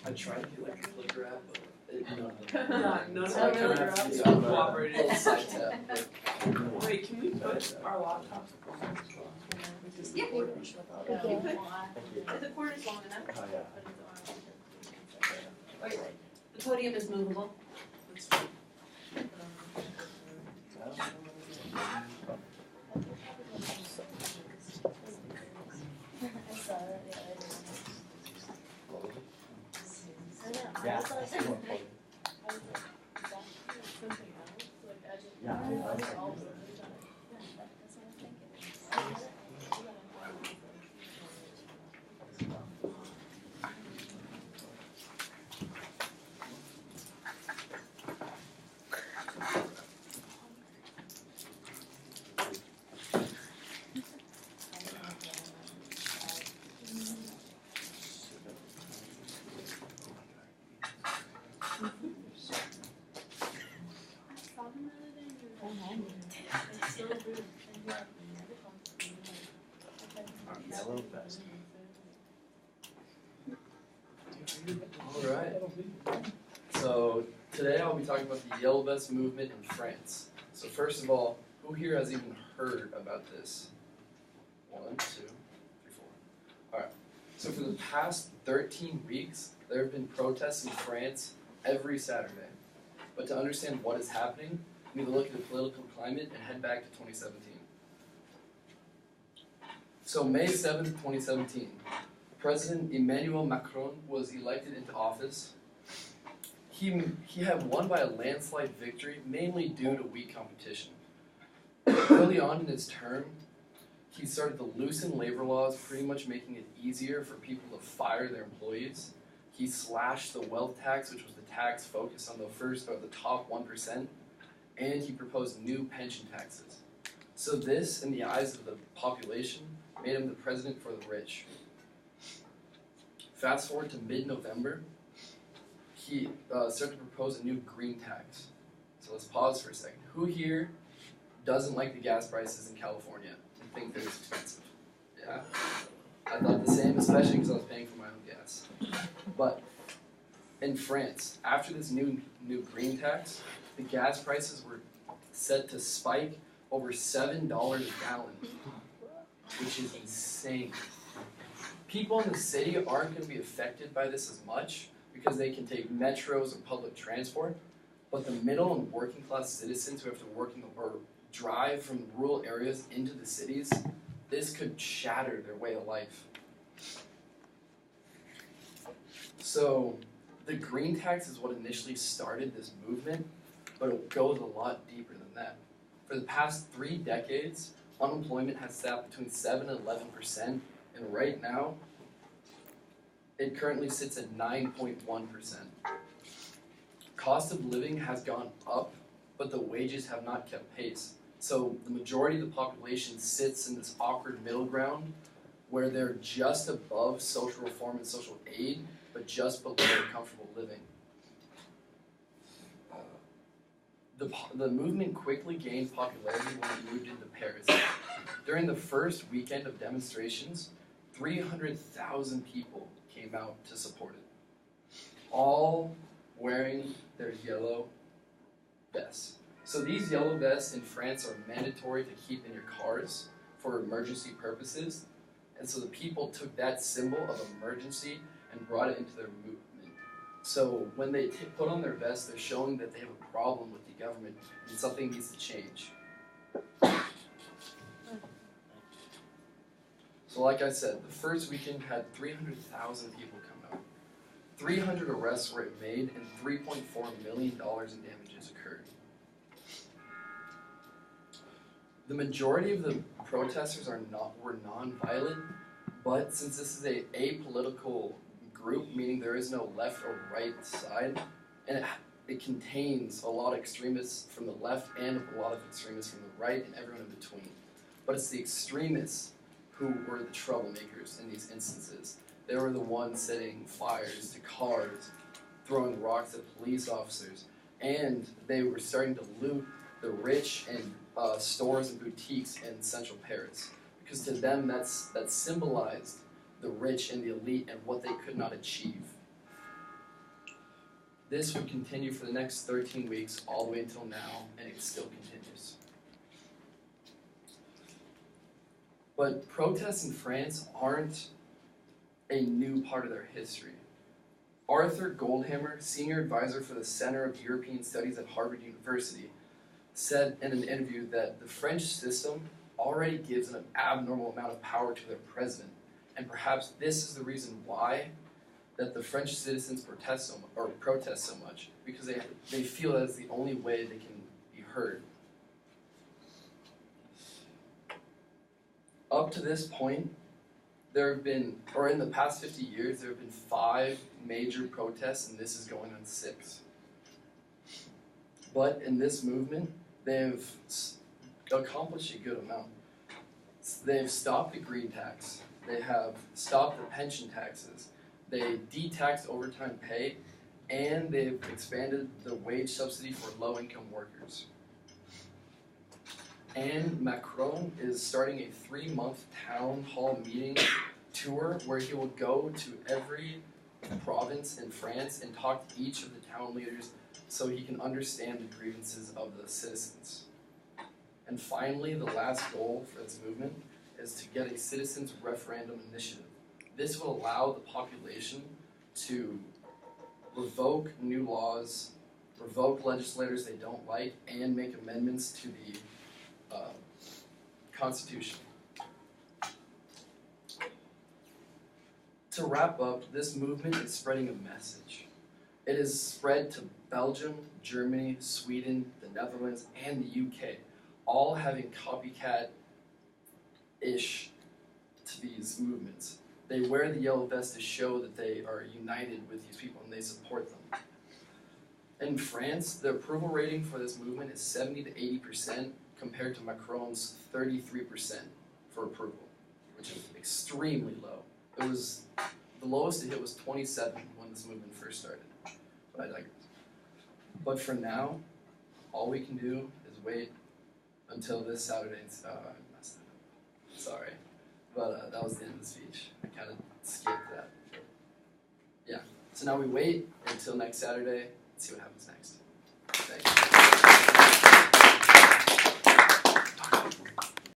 I tried to get like a clicker app, but none of Yeah, them. none of So the I kinda clicker have to apps do a cooperated. little side tab. Wait, can we put our laptops on? Yeah. Okay. The cord is long enough. Oh, yeah. Wait, the podium is movable. Yeah. Yellow vest. Alright. So today I'll be talking about the Yellow Vest movement in France. So first of all, who here has even heard about this? 1, 2, 3, 4. Alright. So for the past 13 weeks, there have been protests in France every Saturday. But to understand what is happening, we need to look at the political climate and head back to 2017. So May 7th, 2017, President Emmanuel Macron was elected into office. He had won by a landslide victory, mainly due to weak competition. Early on in his term, he started to loosen labor laws, pretty much making it easier for people to fire their employees. He slashed the wealth tax, which was the tax focused on the top 1%, and he proposed new pension taxes. So this, in the eyes of the population, made him the president for the rich. Fast forward to mid-November, he started to propose a new green tax. So let's pause for a second. Who here doesn't like the gas prices in California and think they're expensive? Yeah? I thought the same, especially because I was paying for my own gas. But in France, after this new green tax, the gas prices were set to spike over $7 a gallon, which is insane. People in the city aren't going to be affected by this as much because they can take metros or public transport, but the middle and working class citizens who have to work or drive from rural areas into the cities, this could shatter their way of life. So the green tax is what initially started this movement, but it goes a lot deeper than that. For the past 3 decades, unemployment has sat between 7 and 11%, and right now, it currently sits at 9.1%. Cost of living has gone up, but the wages have not kept pace. So the majority of the population sits in this awkward middle ground where they're just above social reform and social aid, but just below comfortable living. The movement quickly gained popularity when it moved into Paris. During the first weekend of demonstrations, 300,000 people came out to support it, all wearing their yellow vests. So these yellow vests in France are mandatory to keep in your cars for emergency purposes, and so the people took that symbol of emergency and brought it into their movement. So when they put on their vest, they're showing that they have a problem with the government and something needs to change. So like I said, the first weekend had 300,000 people come out. 300 arrests were made and $3.4 million in damages occurred. The majority of the protesters were non-violent, but since this is a apolitical group, meaning there is no left or right side, and it contains a lot of extremists from the left and a lot of extremists from the right and everyone in between. But it's the extremists who were the troublemakers in these instances. They were the ones setting fires to cars, throwing rocks at police officers, and they were starting to loot the rich and stores and boutiques in central Paris. Because to them, that symbolized the rich and the elite and what they could not achieve. This would continue for the next 13 weeks, all the way until now, and it still continues. But protests in France aren't a new part of their history. Arthur Goldhammer, senior advisor for the Center of European Studies at Harvard University, said in an interview that the French system already gives an abnormal amount of power to their president, and perhaps this is the reason why that the French citizens protest so much, because they feel that it's the only way they can be heard. Up to this point, there have been, or in the past 50 years, there have been 5 major protests, and this is going on 6. But in this movement, they've accomplished a good amount. They've stopped the green tax, they have stopped the pension taxes, they de-taxed overtime pay, and they've expanded the wage subsidy for low-income workers. And Macron is starting a 3-month town hall meeting tour where he will go to every province in France and talk to each of the town leaders so he can understand the grievances of the citizens. And finally, the last goal for this movement is to get a citizens' referendum initiative. This will allow the population to revoke new laws, revoke legislators they don't like, and make amendments to the Constitution. To wrap up, this movement is spreading a message. It is spread to Belgium, Germany, Sweden, the Netherlands, and the UK, all having copycat-ish to these movements. They wear the yellow vest to show that they are united with these people and they support them. In France, the approval rating for this movement is 70 to 80% compared to Macron's 33% for approval, which is extremely low. It was, the lowest it hit was 27 when this movement first started, but I digress. But for now, all we can do is wait until this Saturday. I messed it up. Sorry, but that was the end of the speech. I kind of skipped that. Yeah, so now we wait until next Saturday and see what happens next. Thanks.